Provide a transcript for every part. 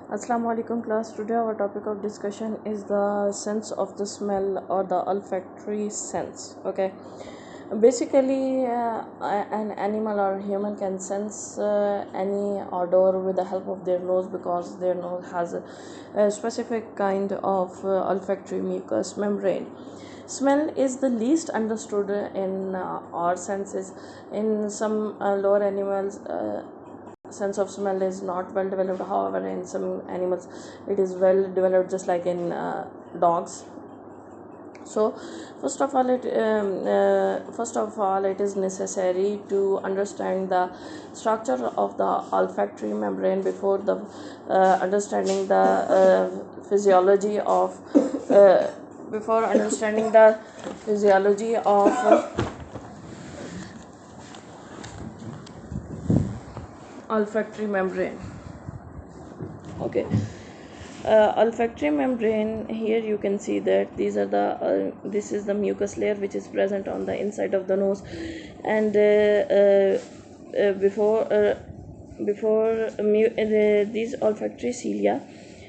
Assalamu alaikum class. Today our topic of discussion is the sense of the smell or the olfactory sense. Okay, basically an animal or human can sense any odor with the help of their nose, because their nose has a specific kind of olfactory mucous membrane. Smell is the least understood in our senses. In some lower animals, sense of smell is not well developed. However, in some animals it is well developed, just like in dogs. So first of all it is necessary to understand the structure of the olfactory membrane before the understanding the physiology of uh, before understanding the physiology of olfactory membrane. Okay, olfactory membrane, here you can see that these are the this is the mucus layer which is present on the inside of the nose. And these olfactory cilia,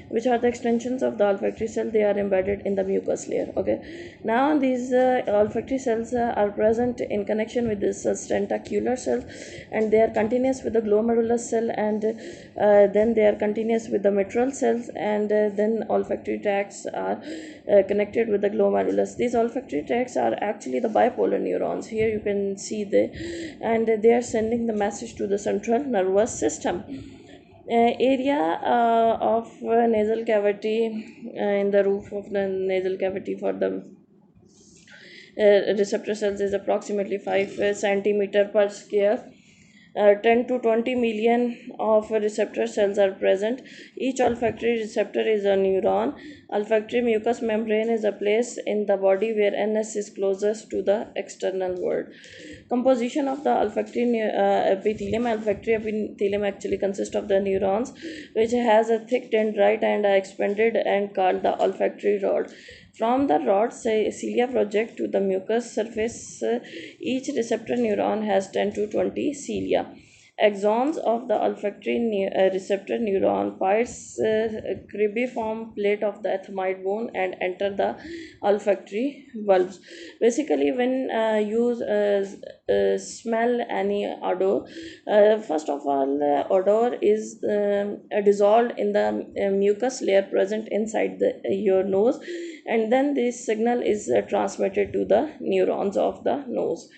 which are the extensions of the olfactory cell, they are embedded in the mucus layer. Okay, now these olfactory cells are present in connection with this tentacular cell, and they are continuous with the glomerulus cell, and then they are continuous with the mitral cells, and then olfactory tracts are connected with the glomerulus. These olfactory tracts are actually the bipolar neurons. Here you can see and they are sending the message to the central nervous system. Area of nasal cavity, in the roof of the nasal cavity for the receptor cells is approximately 5 centimeter per square. 10 to 20 million of receptor cells are present. Each olfactory receptor is a neuron. Olfactory mucous membrane is a place in the body where NS is closest to the external world. Composition of the olfactory epithelium. Olfactory epithelium actually consists of the neurons, which has a thick dendrite and expanded and called the olfactory rod. From the rod, cilia project to the mucous surface. Each receptor neuron has 10 to 20 cilia. Axons of the olfactory receptor neuron pierce cribriform plate of the ethmoid bone and enter the olfactory bulbs. Basically, when you smell any odor, first of all, odor is dissolved in the mucus layer present inside your nose, and then this signal is transmitted to the neurons of the nose.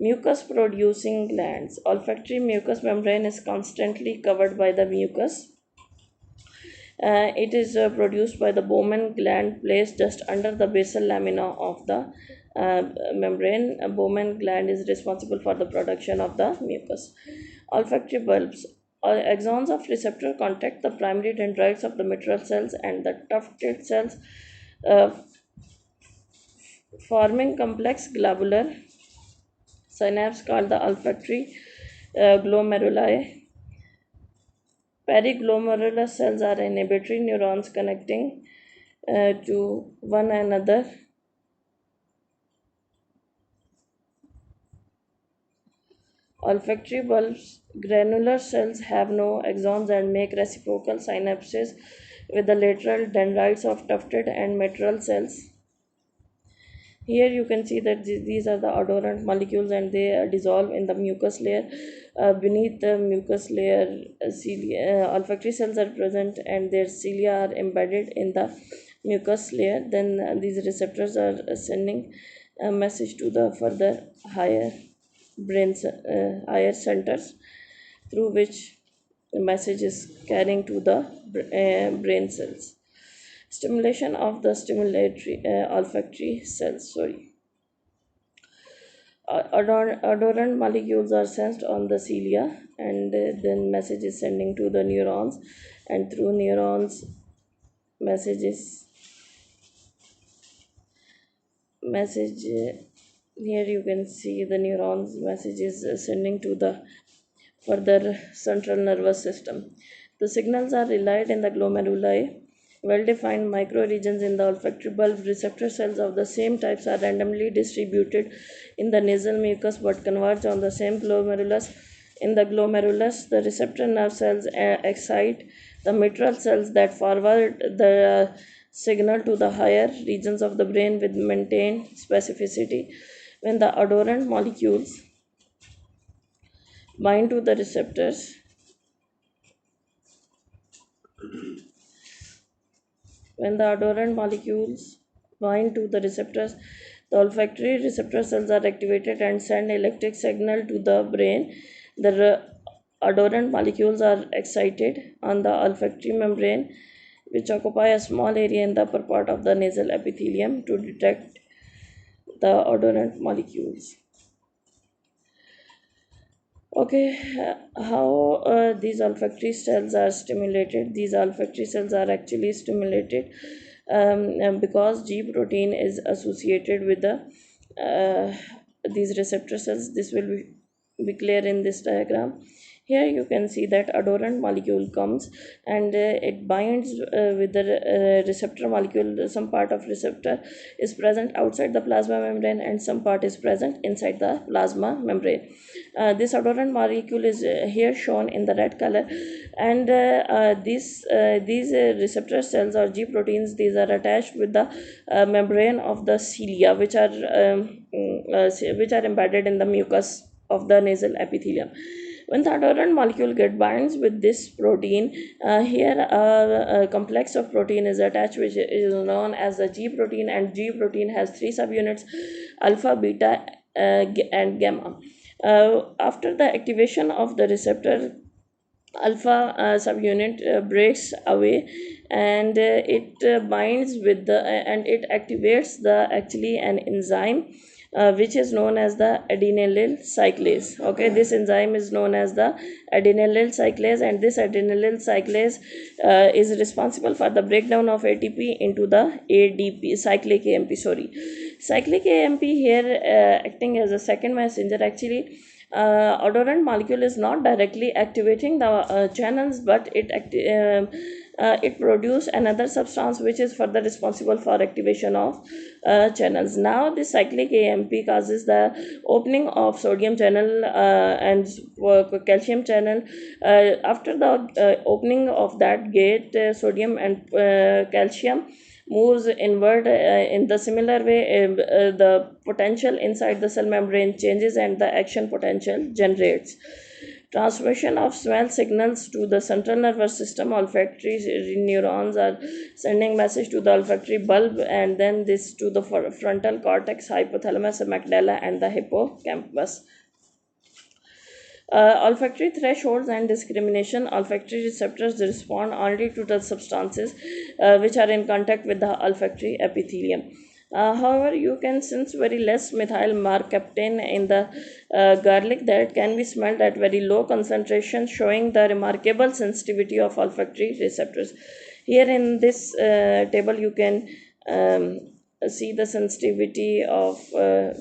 Mucus producing glands. Olfactory mucous membrane is constantly covered by the mucus. It is produced by the Bowman gland placed just under the basal lamina of the membrane. Bowman gland is responsible for the production of the mucus. Olfactory bulbs. Axons of receptor contact the primary dendrites of the mitral cells and the tufted cells, uh, forming complex globular synapse called the olfactory glomeruli. Periglomerular cells are inhibitory neurons connecting to one another. Olfactory bulbs. Granular cells have no axons and make reciprocal synapses with the lateral dendrites of tufted and mitral cells. Here you can see that these are the odorant molecules, and they dissolve in the mucus layer. Beneath the mucus layer, olfactory cells are present, and their cilia are embedded in the mucus layer. Then these receptors are sending a message to the further higher higher centers, through which the message is carrying to the brain cells. Stimulation of the stimulatory olfactory cells. Odorant molecules are sensed on the cilia, and then message is sending to the neurons, and through neurons messages message here you can see the neurons messages sending to the further central nervous system. The signals are relayed in the glomeruli. Well-defined microregions in the olfactory bulb. Receptor cells of the same types are randomly distributed in the nasal mucus but converge on the same glomerulus. In the glomerulus, the receptor nerve cells excite the mitral cells that forward the signal to the higher regions of the brain with maintained specificity. When the odorant molecules bind to the receptors, when the odorant molecules bind to the receptors, the olfactory receptor cells are activated and send electric signal to the brain. The odorant molecules are excited on the olfactory membrane, which occupy a small area in the upper part of the nasal epithelium to detect the odorant molecules. Okay, how these olfactory cells are stimulated? These olfactory cells are actually stimulated because G protein is associated with the these receptor cells. This will be clear in this diagram. Here you can see that odorant molecule comes and it binds with the receptor molecule. Some part of receptor is present outside the plasma membrane and some part is present inside the plasma membrane. This odorant molecule is here shown in the red color, and these receptor cells or G proteins, these are attached with the membrane of the cilia, which are embedded in the mucus of the nasal epithelium. When the odorant molecule get binds with this protein, here a complex of protein is attached, which is known as the G protein, and G protein has three subunits: alpha, beta, and gamma. After the activation of the receptor, alpha subunit breaks away, and it binds with the and it activates the actually an enzyme which is known as the adenylyl cyclase. Okay, this enzyme is known as the adenylyl cyclase, and this adenylyl cyclase is responsible for the breakdown of ATP into the ADP, cyclic AMP. Cyclic AMP here acting as a second messenger. Actually, odorant molecule is not directly activating the channels, but it produce another substance which is further responsible for activation of channels. Now this cyclic AMP causes the opening of sodium channel and calcium channel. After the opening of that gate, sodium and calcium moves inward. In the similar way, the potential inside the cell membrane changes and the action potential generates. Transmission of smell signals to the central nervous system. Olfactory neurons are sending message to the olfactory bulb, and then this to the frontal cortex, hypothalamus, amygdala, and the hippocampus. Olfactory thresholds and discrimination. Olfactory receptors respond only to the substances which are in contact with the olfactory epithelium. However, you can sense very less methyl mercaptan in the garlic that can be smelled at very low concentration, showing the remarkable sensitivity of olfactory receptors. Here in this table, you can see the sensitivity of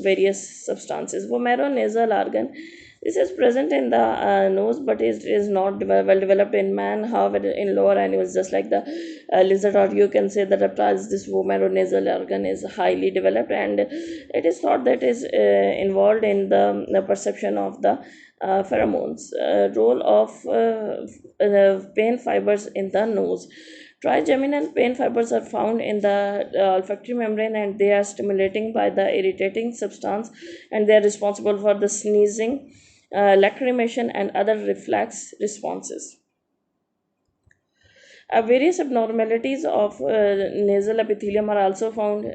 various substances. Vomeronasal organ. This is present in the nose, but it is not well developed in man. However, in lower animals, just like the lizard, or you can say the reptiles, this vomeronasal organ is highly developed, and it is thought that is involved in the perception of the pheromones. Role of pain fibers in the nose. Trigeminal pain fibers are found in the olfactory membrane, and they are stimulating by the irritating substance, and they are responsible for the sneezing, lacrimation, and other reflex responses. Various abnormalities of nasal epithelium are also found: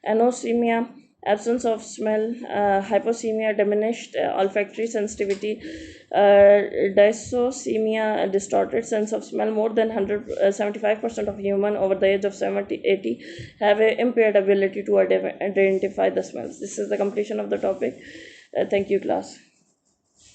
anosmia, absence of smell, hyposemia, diminished olfactory sensitivity, dysocemia, distorted sense of smell. More than 75% of human over the age of 70-80 have a impaired ability to identify the smells. This is the completion of the topic. Thank you, class.